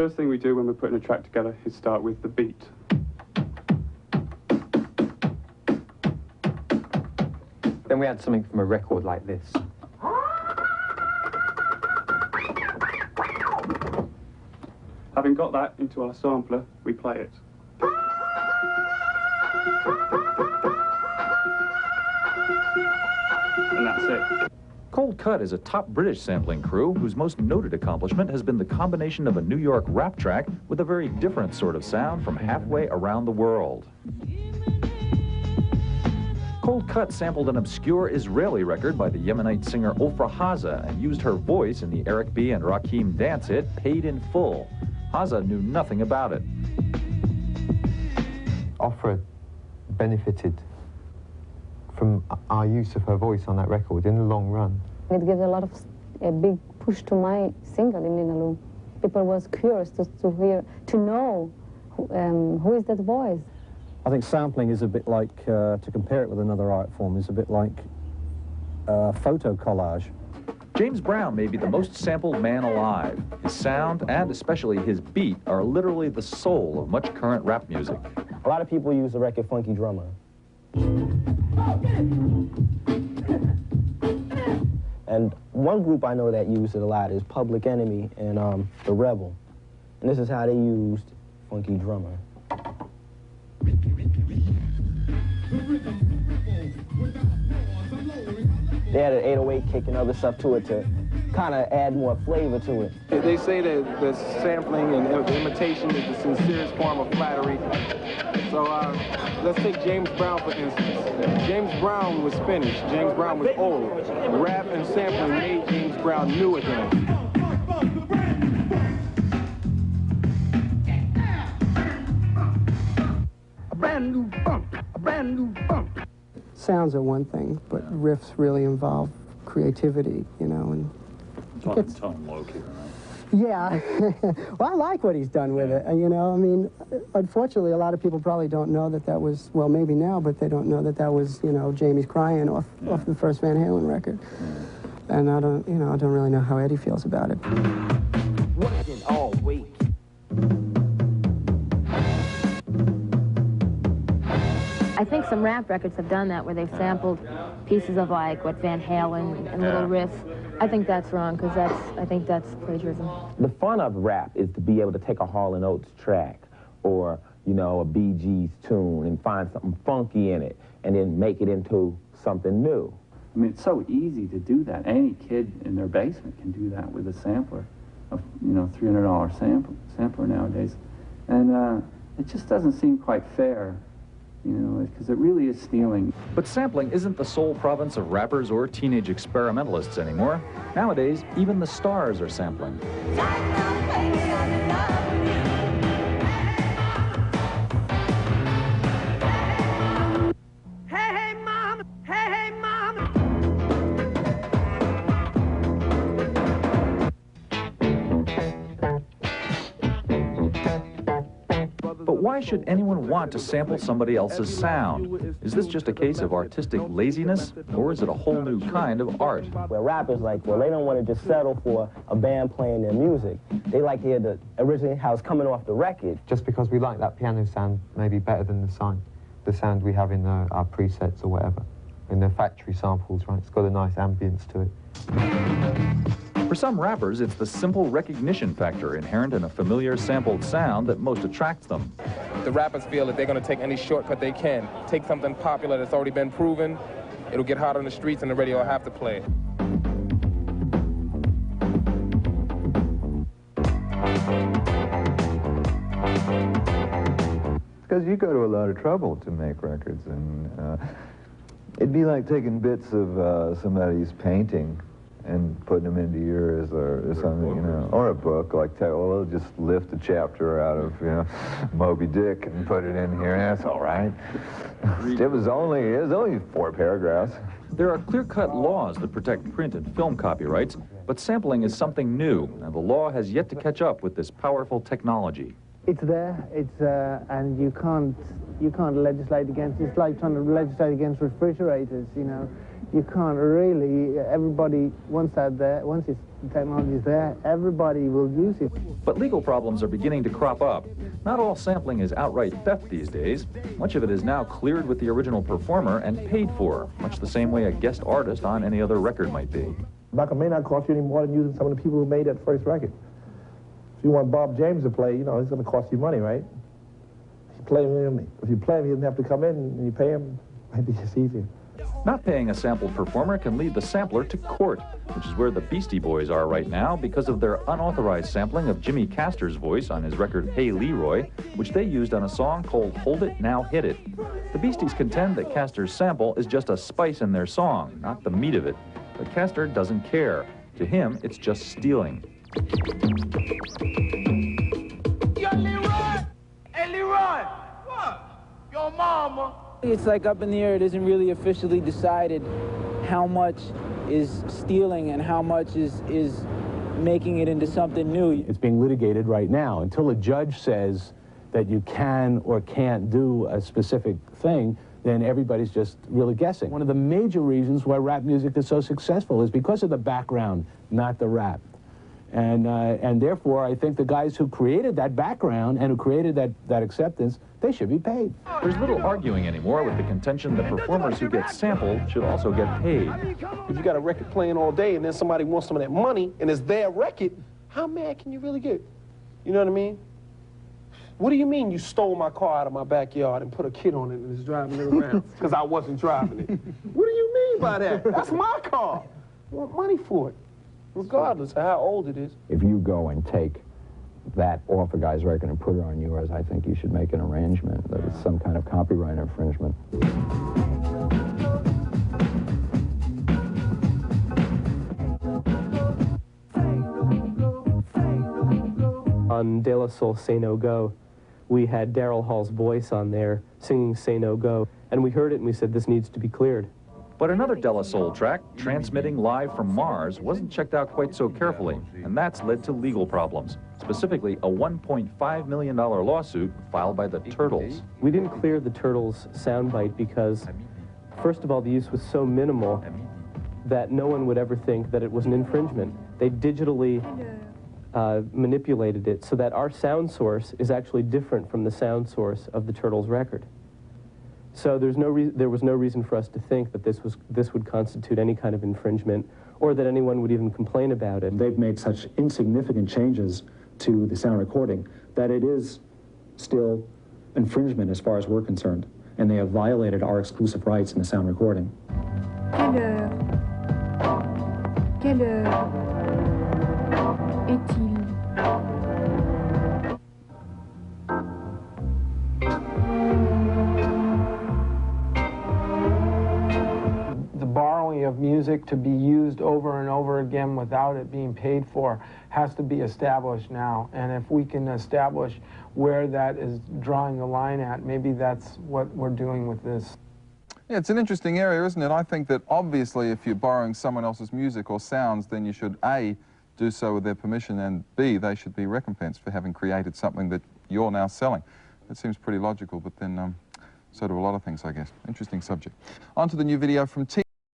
first thing we do when we're putting a track together is start with the beat. Then we add something from a record like this. Having got that into our sampler, we play it. And that's it. Coldcut is a top British sampling crew whose most noted accomplishment has been the combination of a New York rap track with a very different sort of sound from halfway around the world. Coldcut sampled an obscure Israeli record by the Yemenite singer Ofra Haza and used her voice in the Eric B. and Rakim dance hit Paid in Full. Haza knew nothing about it. Ofra benefited from our use of her voice on that record in the long run. It gives a big push to my single in Ninaloo. People was curious to know who is that voice. I think sampling is a bit like, to compare it with another art form, is a bit like photo collage. James Brown may be the most sampled man alive. His sound, and especially his beat, are literally the soul of much current rap music. A lot of people use the record Funky Drummer. And one group I know that used it a lot is Public Enemy and The Rebel. And this is how they used Funky Drummer. They had an 808 kick and other stuff to it to kind of add more flavor to it. They say that the sampling and the imitation is the sincerest form of flattery. So let's take James Brown, for instance. James Brown was finished. James Brown was old. Rap and sampling made James Brown new again. A brand new funk, a brand new funk. Sounds are one thing, but riffs really involve creativity, you know, and It's tone low-key, right? yeah. Well, I like what he's done with it, you know. I mean, unfortunately, a lot of people probably don't know that that was, well, maybe now, but they don't know that that was, you know, Jamie's Crying off the first Van Halen record. Yeah. And I don't really know how Eddie feels about it. Working all week. I think some rap records have done that, where they've sampled pieces of like what Van Halen and little riffs. I think that's wrong, because I think that's plagiarism. The fun of rap is to be able to take a Hall & Oates track or, you know, a Bee Gees tune and find something funky in it and then make it into something new. I mean, it's so easy to do that. Any kid in their basement can do that with a sampler, a $300 sampler nowadays. And it just doesn't seem quite fair, you know, because it really is stealing. But sampling isn't the sole province of rappers or teenage experimentalists anymore. Nowadays, even the stars are sampling. Hey, mama! Hey, mama! But why should anyone want to sample somebody else's sound? Is this just a case of artistic laziness, or is it a whole new kind of art? Where rappers like, well, they don't want to just settle for a band playing their music. They like to hear the original house coming off the record. Just because we like that piano sound maybe better than the sound we have in our presets or whatever. In the factory samples, right? It's got a nice ambience to it. For some rappers, it's the simple recognition factor inherent in a familiar sampled sound that most attracts them. The rappers feel that they're going to take any shortcut they can. Take something popular that's already been proven, it'll get hot on the streets and the radio will have to play it. Because you go to a lot of trouble to make records, and it'd be like taking bits of somebody's painting and putting them into yours or something, you know, or a book, like, well, just lift a chapter out of, you know, Moby Dick and put it in here, and that's all right. It was only 4 paragraphs. There are clear-cut laws that protect print and film copyrights, but sampling is something new, and the law has yet to catch up with this powerful technology. It's there, and you can't legislate against it. It's like trying to legislate against refrigerators, you know. You can't really, everybody, once it's The technology's there. Everybody will use it. But legal problems are beginning to crop up. Not all sampling is outright theft these days. Much of it is now cleared with the original performer and paid for, much the same way a guest artist on any other record might be. Record may not cost you any more than using some of the people who made that first record. If you want Bob James to play, you know, it's going to cost you money, right? If you play him, he doesn't have to come in and you pay him, maybe it's easier. Not paying a sampled performer can lead the sampler to court, which is where the Beastie Boys are right now because of their unauthorized sampling of Jimmy Castor's voice on his record Hey Leroy, which they used on a song called Hold It, Now Hit It. The Beasties contend that Castor's sample is just a spice in their song, not the meat of it. But Castor doesn't care. To him, it's just stealing. Yo, Leroy! Hey, Leroy! What? Your mama. It's like up in the air. It isn't really officially decided how much is stealing and how much is making it into something new. It's being litigated right now. Until a judge says that you can or can't do a specific thing, then everybody's just really guessing. One of the major reasons why rap music is so successful is because of the background, not the rap. And therefore, I think the guys who created that background and who created that acceptance, they should be paid. There's little arguing anymore with the contention that performers who get sampled should also get paid. If you got a record playing all day and then somebody wants some of that money and it's their record, how mad can you really get? You know what I mean? What do you mean you stole my car out of my backyard and put a kid on it and is driving it around because I wasn't driving it? What do you mean by that? That's my car. I want money for it, regardless of how old it is. If you go and take that off a guy's record and put it on yours, I think you should make an arrangement that it's some kind of copyright infringement. On De La Soul Say No Go, we had Daryl Hall's voice on there singing Say No Go, and we heard it and we said this needs to be cleared. But another De La Soul track, Transmitting Live from Mars, wasn't checked out quite so carefully, and that's led to legal problems, specifically a $1.5 million lawsuit filed by the Turtles. We didn't clear the Turtles soundbite because, first of all, the use was so minimal that no one would ever think that it was an infringement. They digitally manipulated it so that our sound source is actually different from the sound source of the Turtles record. So there was no reason for us to think that this would constitute any kind of infringement or that anyone would even complain about it. They've made such insignificant changes to the sound recording that it is still infringement as far as we're concerned, and they have violated our exclusive rights in the sound recording. Quelle heure est-il? Of music to be used over and over again without it being paid for has to be established now, and if we can establish where that is drawing the line at, maybe that's what we're doing with this. Yeah, it's an interesting area, isn't it? I think that obviously if you're borrowing someone else's music or sounds, then you should A, do so with their permission, and B, they should be recompensed for having created something that you're now selling. That seems pretty logical, but then so do a lot of things, I guess. Interesting subject. On to the new video from T.V.